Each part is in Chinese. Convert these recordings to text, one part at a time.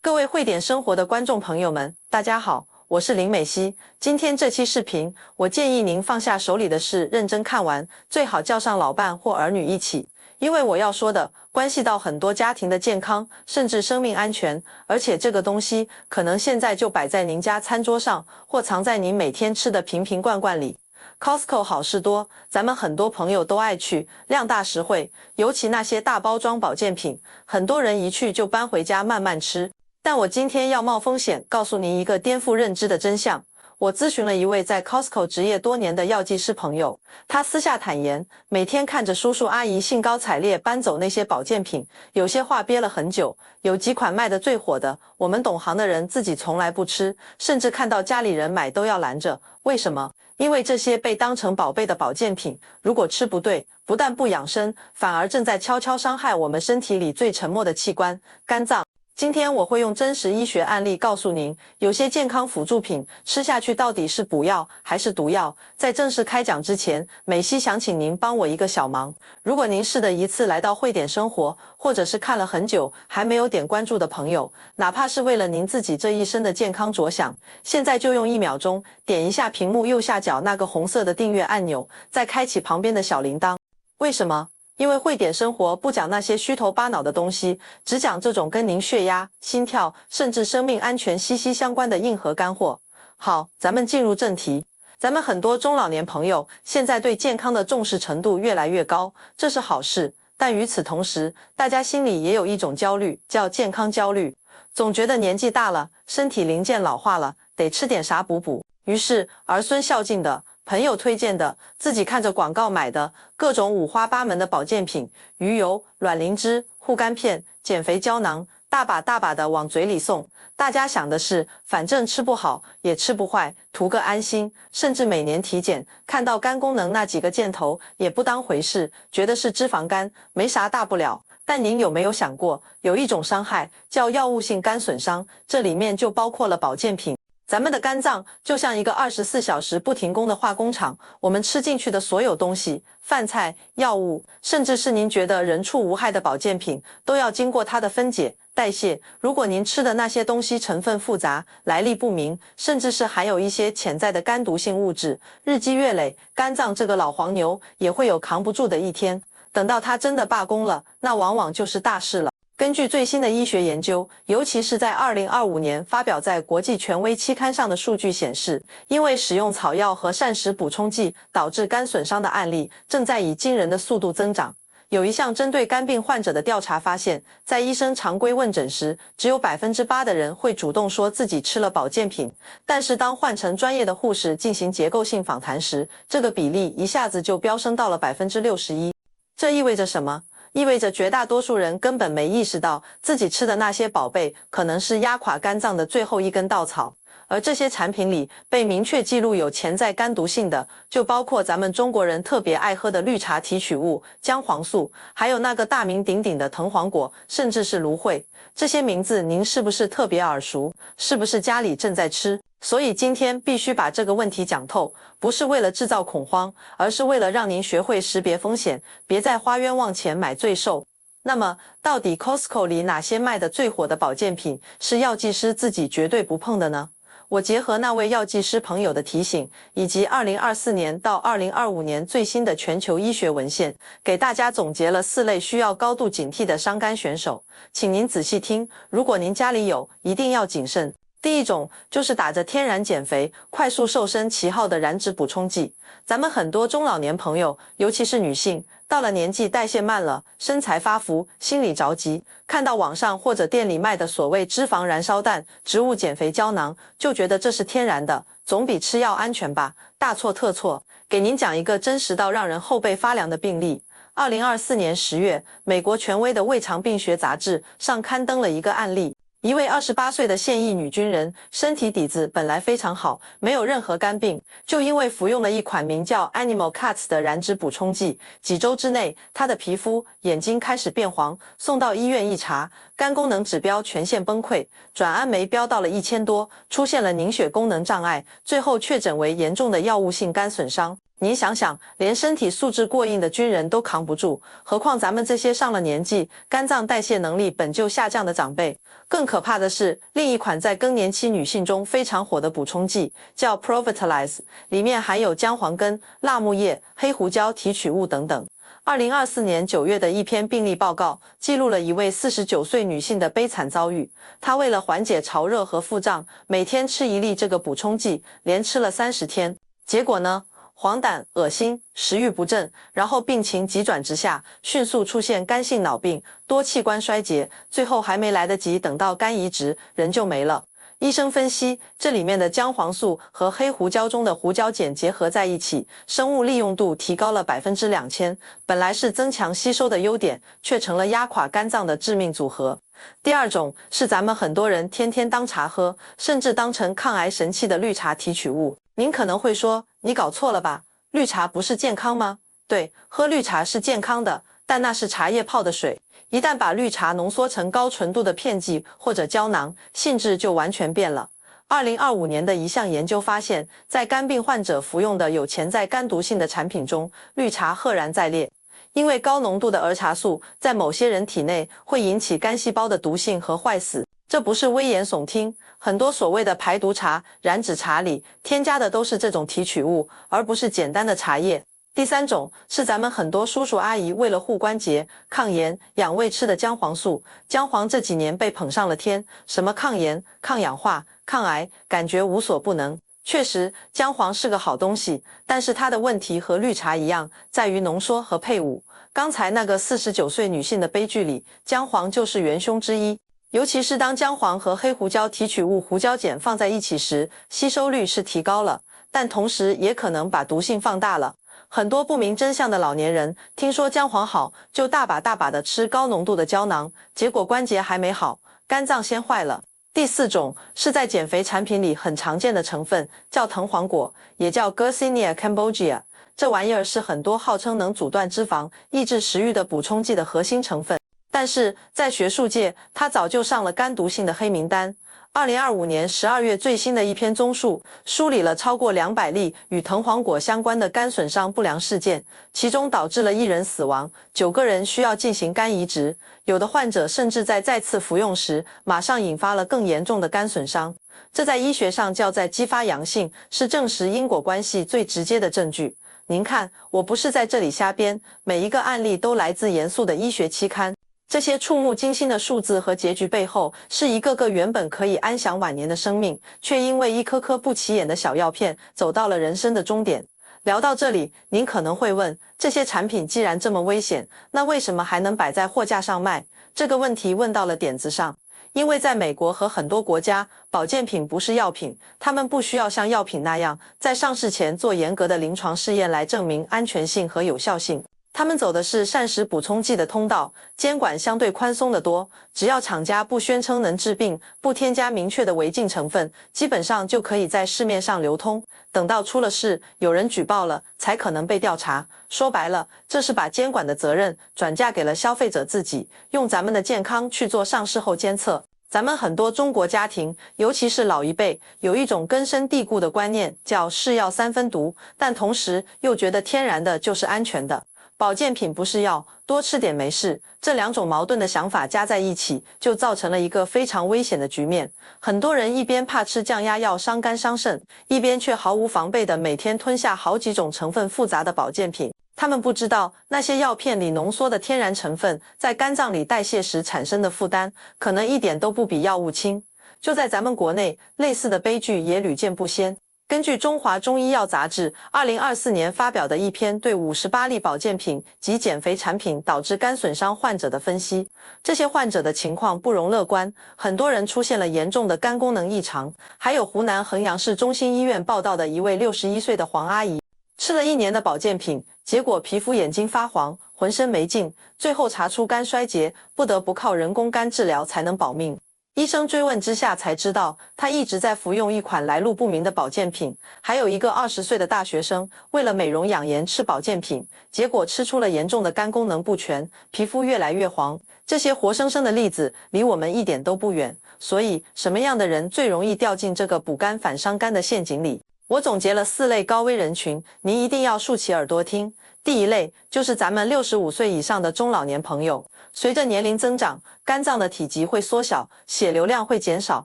各位汇点生活的观众朋友们，大家好，我是林美希。今天这期视频，我建议您放下手里的事，认真看完，最好叫上老伴或儿女一起，因为我要说的关系到很多家庭的健康，甚至生命安全，而且这个东西可能现在就摆在您家餐桌上，或藏在您每天吃的瓶瓶罐罐里。Costco 好事多，咱们很多朋友都爱去，量大实惠，尤其那些大包装保健品，很多人一去就搬回家慢慢吃。但我今天要冒风险告诉您一个颠覆认知的真相。我咨询了一位在 Costco 执业多年的药剂师朋友，他私下坦言，每天看着叔叔阿姨兴高采烈搬走那些保健品，有些话憋了很久，有几款卖得最火的，我们懂行的人自己从来不吃，甚至看到家里人买都要拦着。为什么？因为这些被当成宝贝的保健品，如果吃不对，不但不养生，反而正在悄悄伤害我们身体里最沉默的器官——肝脏。今天我会用真实医学案例告诉您，有些健康辅助品吃下去到底是补药还是毒药。在正式开讲之前，美希想请您帮我一个小忙。如果您是的一次来到汇点生活，或者是看了很久还没有点关注的朋友，哪怕是为了您自己这一生的健康着想，现在就用1秒钟点一下屏幕右下角那个红色的订阅按钮，再开启旁边的小铃铛。为什么？因为汇点生活不讲那些虚头巴脑的东西，只讲这种跟您血压、心跳，甚至生命安全息息相关的硬核干货。好，咱们进入正题。咱们很多中老年朋友现在对健康的重视程度越来越高，这是好事。但与此同时，大家心里也有一种焦虑，叫健康焦虑，总觉得年纪大了，身体零件老化了，得吃点啥补补。于是儿孙孝敬的，朋友推荐的，自己看着广告买的，各种五花八门的保健品，鱼油、卵磷脂、护肝片、减肥胶囊，大把大把的往嘴里送。大家想的是，反正吃不好也吃不坏，图个安心，甚至每年体检看到肝功能那几个箭头也不当回事，觉得是脂肪肝，没啥大不了。但您有没有想过，有一种伤害叫药物性肝损伤，这里面就包括了保健品。咱们的肝脏就像一个24小时不停工的化工厂，我们吃进去的所有东西，饭菜、药物，甚至是您觉得人畜无害的保健品，都要经过它的分解、代谢。如果您吃的那些东西成分复杂、来历不明，甚至是含有一些潜在的肝毒性物质，日积月累，肝脏这个老黄牛也会有扛不住的一天。等到它真的罢工了，那往往就是大事了。根据最新的医学研究，尤其是在2025年发表在国际权威期刊上的数据显示，因为使用草药和膳食补充剂导致肝损伤的案例正在以惊人的速度增长。有一项针对肝病患者的调查发现，在医生常规问诊时，只有8%的人会主动说自己吃了保健品，但是当换成专业的护士进行结构性访谈时，这个比例一下子就飙升到了61%。这意味着什么？意味着绝大多数人根本没意识到自己吃的那些宝贝可能是压垮肝脏的最后一根稻草，而这些产品里被明确记录有潜在肝毒性的，就包括咱们中国人特别爱喝的绿茶提取物姜黄素，还有那个大名鼎鼎的藤黄果，甚至是芦荟。这些名字您是不是特别耳熟？是不是家里正在吃？所以今天必须把这个问题讲透，不是为了制造恐慌，而是为了让您学会识别风险，别在花冤枉钱买罪受。那么，到底 Costco 里哪些卖的最火的保健品是药剂师自己绝对不碰的呢？我结合那位药剂师朋友的提醒，以及2024年到2025年最新的全球医学文献，给大家总结了4类需要高度警惕的伤肝选手，请您仔细听，如果您家里有，一定要谨慎。第一种就是打着天然减肥、快速瘦身旗号的燃脂补充剂。咱们很多中老年朋友，尤其是女性，到了年纪代谢慢了，身材发福，心里着急，看到网上或者店里卖的所谓脂肪燃烧弹、植物减肥胶囊，就觉得这是天然的，总比吃药安全吧？大错特错！给您讲一个真实到让人后背发凉的病例。2024年10月，美国权威的胃肠病学杂志上刊登了一个案例。一位28岁的现役女军人，身体底子本来非常好，没有任何肝病，就因为服用了一款名叫 Animal Cuts 的燃脂补充剂，几周之内，她的皮肤、眼睛开始变黄，送到医院一查，肝功能指标全线崩溃，转氨酶飙到了1000多，出现了凝血功能障碍，最后确诊为严重的药物性肝损伤。您想想，连身体素质过硬的军人都扛不住，何况咱们这些上了年纪、肝脏代谢能力本就下降的长辈。更可怕的是，另一款在更年期女性中非常火的补充剂，叫 Provitalize， 里面含有姜黄根、辣木叶、黑胡椒提取物等等。2024年9月的一篇病例报告记录了一位49岁女性的悲惨遭遇。她为了缓解潮热和腹胀，每天吃一粒这个补充剂，连吃了30天。结果呢？黄疸、恶心、食欲不振，然后病情急转直下，迅速出现肝性脑病、多器官衰竭，最后还没来得及等到肝移植，人就没了。医生分析，这里面的姜黄素和黑胡椒中的胡椒碱结合在一起，生物利用度提高了2000%，本来是增强吸收的优点，却成了压垮肝脏的致命组合。第二种是咱们很多人天天当茶喝，甚至当成抗癌神器的绿茶提取物。您可能会说，你搞错了吧？绿茶不是健康吗？对，喝绿茶是健康的，但那是茶叶泡的水。一旦把绿茶浓缩成高纯度的片剂或者胶囊，性质就完全变了。2025年的一项研究发现，在肝病患者服用的有潜在肝毒性的产品中，绿茶赫然在列。因为高浓度的儿茶素在某些人体内会引起肝细胞的毒性和坏死。这不是危言耸听，很多所谓的排毒茶、燃脂茶里添加的都是这种提取物，而不是简单的茶叶。第三种是咱们很多叔叔阿姨为了护关节、抗炎、养胃吃的姜黄素。姜黄这几年被捧上了天，什么抗炎、抗氧化、抗癌，感觉无所不能。确实，姜黄是个好东西，但是它的问题和绿茶一样，在于浓缩和配伍。刚才那个49岁女性的悲剧里，姜黄就是元凶之一。尤其是当姜黄和黑胡椒提取物胡椒碱放在一起时，吸收率是提高了，但同时也可能把毒性放大了。很多不明真相的老年人听说姜黄好，就大把大把的吃高浓度的胶囊，结果关节还没好，肝脏先坏了。第四种是在减肥产品里很常见的成分，叫藤黄果，也叫 Garcinia cambogia。这玩意儿是很多号称能阻断脂肪、抑制食欲的补充剂的核心成分。但是在学术界，它早就上了肝毒性的黑名单。2025年12月最新的一篇综述梳理了超过200例与藤黄果相关的肝损伤不良事件，其中导致了1人死亡，9个人需要进行肝移植，有的患者甚至在再次服用时马上引发了更严重的肝损伤。这在医学上叫在激发阳性，是证实因果关系最直接的证据。您看，我不是在这里瞎编，每一个案例都来自严肃的医学期刊。这些触目惊心的数字和结局背后，是一个个原本可以安享晚年的生命，却因为一颗颗不起眼的小药片，走到了人生的终点。聊到这里，您可能会问，这些产品既然这么危险，那为什么还能摆在货架上卖？这个问题问到了点子上。因为在美国和很多国家，保健品不是药品，他们不需要像药品那样，在上市前做严格的临床试验来证明安全性和有效性。他们走的是膳食补充剂的通道，监管相对宽松得多，只要厂家不宣称能治病，不添加明确的违禁成分，基本上就可以在市面上流通。等到出了事，有人举报了，才可能被调查。说白了，这是把监管的责任转嫁给了消费者自己，用咱们的健康去做上市后监测。咱们很多中国家庭，尤其是老一辈，有一种根深蒂固的观念，叫是药三分毒，但同时又觉得天然的就是安全的。保健品不是药，多吃点没事，这两种矛盾的想法加在一起，就造成了一个非常危险的局面。很多人一边怕吃降压药伤肝伤肾，一边却毫无防备地每天吞下好几种成分复杂的保健品。他们不知道，那些药片里浓缩的天然成分，在肝脏里代谢时产生的负担，可能一点都不比药物轻。就在咱们国内，类似的悲剧也屡见不鲜。根据中华中医药杂志2024年发表的一篇对58例保健品及减肥产品导致肝损伤患者的分析，这些患者的情况不容乐观，很多人出现了严重的肝功能异常。还有湖南衡阳市中心医院报道的一位61岁的黄阿姨，吃了1年的保健品，结果皮肤眼睛发黄，浑身没劲，最后查出肝衰竭，不得不靠人工肝治疗才能保命。医生追问之下才知道，他一直在服用一款来路不明的保健品。还有一个20岁的大学生，为了美容养颜吃保健品，结果吃出了严重的肝功能不全，皮肤越来越黄。这些活生生的例子离我们一点都不远。所以，什么样的人最容易掉进这个补肝反伤肝的陷阱里？我总结了4类高危人群，您一定要竖起耳朵听。第一类就是咱们65岁以上的中老年朋友，随着年龄增长，肝脏的体积会缩小，血流量会减少，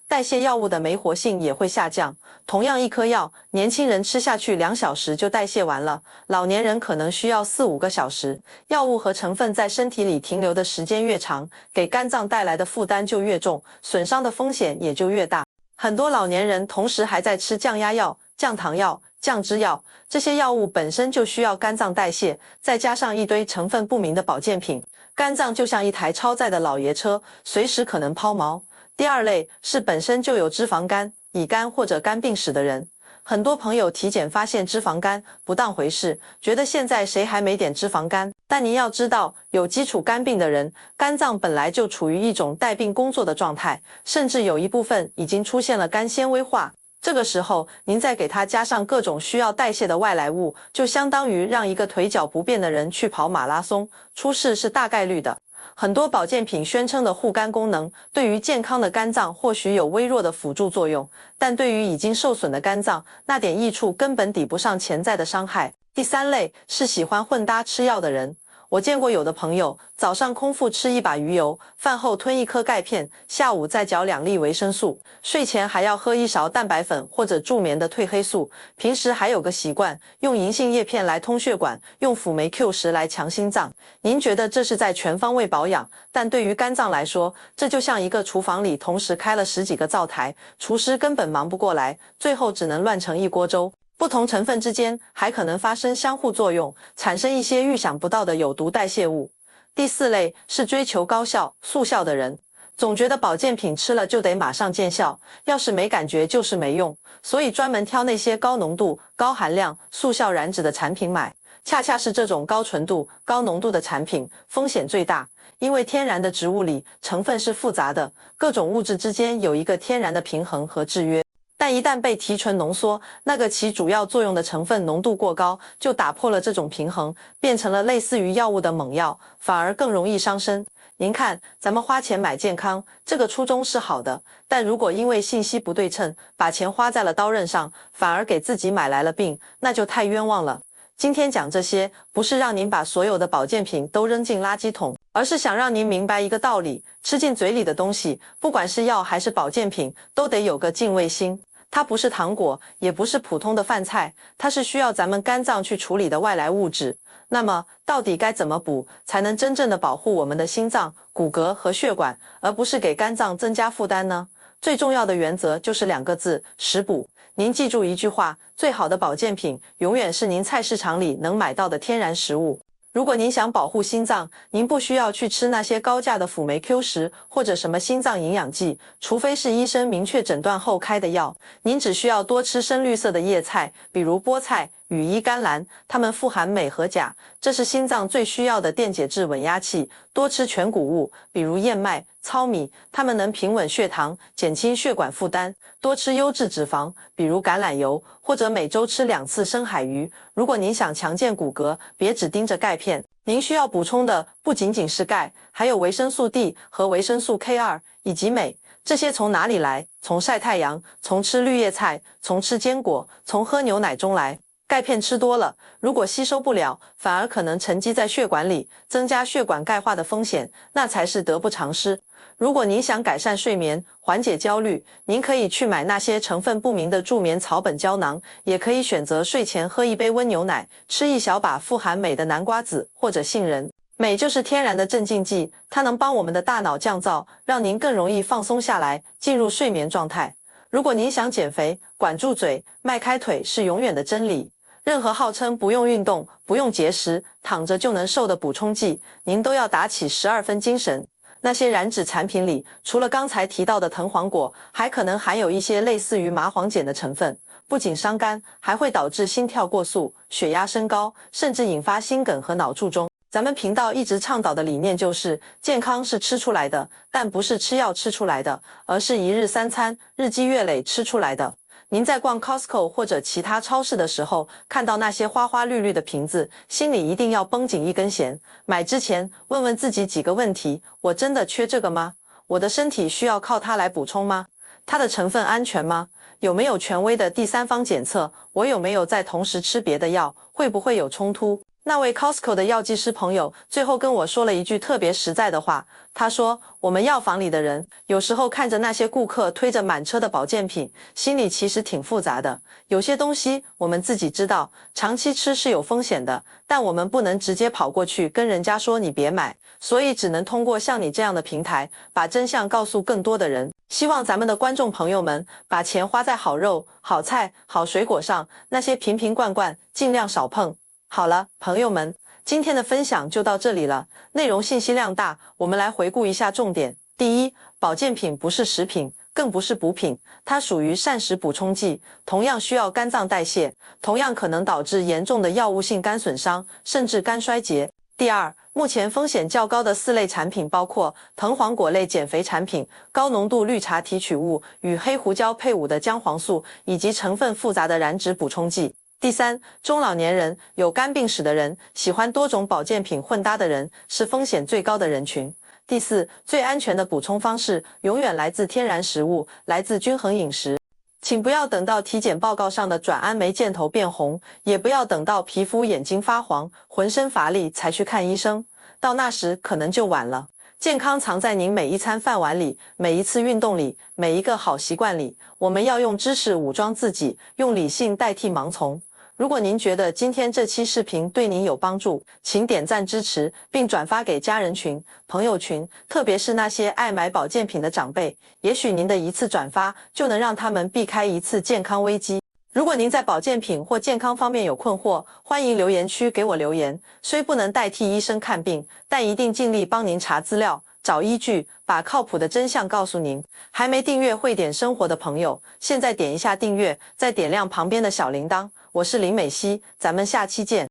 代谢药物的酶活性也会下降。同样一颗药，年轻人吃下去2小时就代谢完了，老年人可能需要4-5个小时。药物和成分在身体里停留的时间越长，给肝脏带来的负担就越重，损伤的风险也就越大。很多老年人同时还在吃降压药、降糖药、降脂药，这些药物本身就需要肝脏代谢，再加上一堆成分不明的保健品，肝脏就像一台超载的老爷车，随时可能抛锚。第二类是本身就有脂肪肝、乙肝或者肝病史的人。很多朋友体检发现脂肪肝不当回事，觉得现在谁还没点脂肪肝？但您要知道，有基础肝病的人，肝脏本来就处于一种带病工作的状态，甚至有一部分已经出现了肝纤维化。这个时候，您再给它加上各种需要代谢的外来物，就相当于让一个腿脚不便的人去跑马拉松，出事是大概率的。很多保健品宣称的护肝功能，对于健康的肝脏或许有微弱的辅助作用，但对于已经受损的肝脏，那点益处根本抵不上潜在的伤害。第三类是喜欢混搭吃药的人。我见过有的朋友早上空腹吃一把鱼油，饭后吞1颗钙片，下午再嚼2粒维生素，睡前还要喝1勺蛋白粉或者助眠的褪黑素，平时还有个习惯，用银杏叶片来通血管，用辅酶 Q10来强心脏。您觉得这是在全方位保养，但对于肝脏来说，这就像一个厨房里同时开了10几个灶台，厨师根本忙不过来，最后只能乱成一锅粥。不同成分之间还可能发生相互作用，产生一些预想不到的有毒代谢物。第4类是追求高效、速效的人，总觉得保健品吃了就得马上见效，要是没感觉就是没用，所以专门挑那些高浓度、高含量、速效燃脂的产品买。恰恰是这种高纯度、高浓度的产品风险最大，因为天然的植物里成分是复杂的，各种物质之间有一个天然的平衡和制约。但一旦被提纯浓缩，那个起主要作用的成分浓度过高，就打破了这种平衡，变成了类似于药物的猛药，反而更容易伤身。您看，咱们花钱买健康，这个初衷是好的，但如果因为信息不对称，把钱花在了刀刃上，反而给自己买来了病，那就太冤枉了。今天讲这些，不是让您把所有的保健品都扔进垃圾桶，而是想让您明白一个道理，吃进嘴里的东西，不管是药还是保健品，都得有个敬畏心。它不是糖果，也不是普通的饭菜，它是需要咱们肝脏去处理的外来物质。那么，到底该怎么补，才能真正的保护我们的心脏、骨骼和血管，而不是给肝脏增加负担呢？最重要的原则就是2个字：食补。您记住一句话，最好的保健品永远是您菜市场里能买到的天然食物。如果您想保护心脏，您不需要去吃那些高价的辅酶 Q10 或者什么心脏营养剂，除非是医生明确诊断后开的药。您只需要多吃深绿色的叶菜，比如菠菜、羽衣甘蓝，它们富含镁和钾，这是心脏最需要的电解质稳压器。多吃全谷物，比如燕麦、糙米，它们能平稳血糖，减轻血管负担。多吃优质脂肪，比如橄榄油，或者每周吃2次深海鱼。如果您想强健骨骼，别只盯着钙片，您需要补充的不仅仅是钙，还有维生素 D 和维生素 K2 以及镁。这些从哪里来？从晒太阳，从吃绿叶菜，从吃坚果，从喝牛奶中来。钙片吃多了，如果吸收不了，反而可能沉积在血管里，增加血管钙化的风险，那才是得不偿失。如果您想改善睡眠，缓解焦虑，您可以去买那些成分不明的助眠草本胶囊，也可以选择睡前喝一杯温牛奶，吃一小把富含镁的南瓜子或者杏仁。镁就是天然的镇静剂，它能帮我们的大脑降噪，让您更容易放松下来，进入睡眠状态。如果您想减肥，管住嘴，迈开腿是永远的真理。任何号称不用运动、不用节食、躺着就能瘦的补充剂，您都要打起12分精神。那些燃脂产品里，除了刚才提到的藤黄果，还可能含有一些类似于麻黄碱的成分，不仅伤肝，还会导致心跳过速、血压升高，甚至引发心梗和脑卒中。咱们频道一直倡导的理念就是，健康是吃出来的，但不是吃药吃出来的，而是一日3餐、日积月累吃出来的。您在逛 Costco 或者其他超市的时候，看到那些花花绿绿的瓶子，心里一定要绷紧一根弦。买之前问问自己几个问题：我真的缺这个吗？我的身体需要靠它来补充吗？它的成分安全吗？有没有权威的第三方检测？我有没有在同时吃别的药？会不会有冲突？那位 Costco 的药剂师朋友最后跟我说了一句特别实在的话，他说，我们药房里的人有时候看着那些顾客推着满车的保健品，心里其实挺复杂的。有些东西我们自己知道，长期吃是有风险的，但我们不能直接跑过去跟人家说你别买，所以只能通过像你这样的平台，把真相告诉更多的人。希望咱们的观众朋友们把钱花在好肉、好菜、好水果上，那些瓶瓶罐罐尽量少碰。好了，朋友们，今天的分享就到这里了，内容信息量大，我们来回顾一下重点。第一，保健品不是食品，更不是补品，它属于膳食补充剂，同样需要肝脏代谢，同样可能导致严重的药物性肝损伤，甚至肝衰竭。第二，目前风险较高的4类产品包括藤黄果类减肥产品、高浓度绿茶提取物与黑胡椒配伍的姜黄素，以及成分复杂的燃脂补充剂。第三，中老年人、有肝病史的人、喜欢多种保健品混搭的人是风险最高的人群。第四，最安全的补充方式永远来自天然食物，来自均衡饮食。请不要等到体检报告上的转氨酶箭头变红，也不要等到皮肤眼睛发黄、浑身乏力才去看医生，到那时可能就晚了。健康藏在您每一餐饭碗里，每一次运动里，每一个好习惯里。我们要用知识武装自己，用理性代替盲从。如果您觉得今天这期视频对您有帮助，请点赞支持，并转发给家人群、朋友群，特别是那些爱买保健品的长辈，也许您的一次转发就能让他们避开一次健康危机。如果您在保健品或健康方面有困惑，欢迎留言区给我留言。虽不能代替医生看病，但一定尽力帮您查资料、找依据，把靠谱的真相告诉您。还没订阅慧点生活的朋友，现在点一下订阅，再点亮旁边的小铃铛。我是林美熙，咱们下期见。